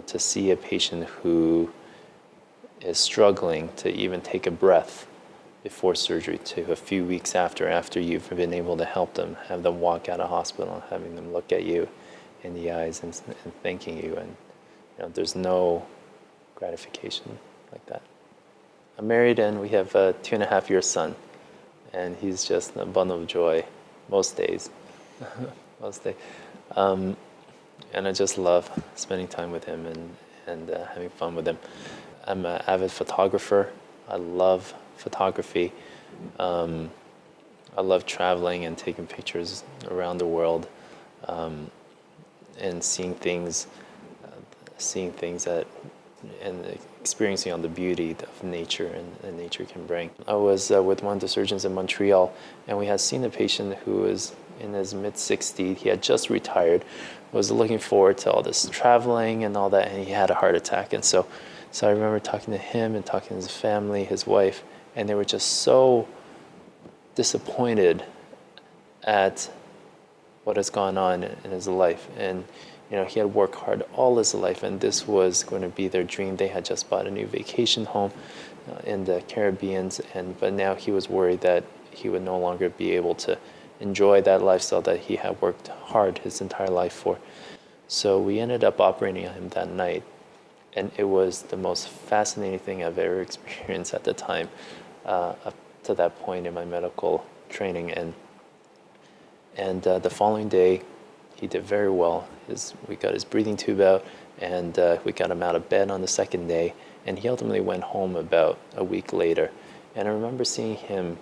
to see a patient who is struggling to even take a breath before surgery to a few weeks after you've been able to help them, have them walk out of hospital, having them look at you in the eyes and thanking you. And there's no gratification like that. I'm married and we have a 2.5-year son, and he's just a bundle of joy most days. Most days. And I just love spending time with him and having fun with him. I'm an avid photographer. I love photography. I love traveling and taking pictures around the world, and seeing things that, and experiencing all the beauty of nature and nature can bring. I was with one of the surgeons in Montreal, and we had seen a patient who was in his mid-60s. He had just retired, was looking forward to all this traveling and all that, and he had a heart attack. And so I remember talking to him and talking to his family, his wife, and they were just so disappointed at what has gone on in his life. And he had worked hard all his life, and this was going to be their dream. They had just bought a new vacation home in the Caribbean, but now he was worried that he would no longer be able to enjoy that lifestyle that he had worked hard his entire life for. So we ended up operating on him that night, and it was the most fascinating thing I've ever experienced at the time, up to that point in my medical training. And the following day, he did very well. We got his breathing tube out, and we got him out of bed on the second day, and he ultimately went home about a week later. And I remember seeing him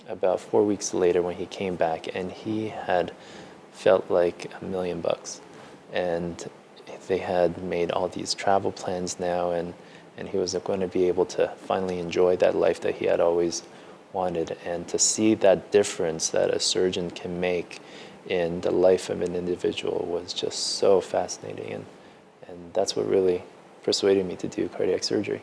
about 4 weeks later when he came back, and he had felt like $1 million. And they had made all these travel plans now, and he was going to be able to finally enjoy that life that he had always wanted. And to see that difference that a surgeon can make in the life of an individual was just so fascinating, and that's what really persuaded me to do cardiac surgery.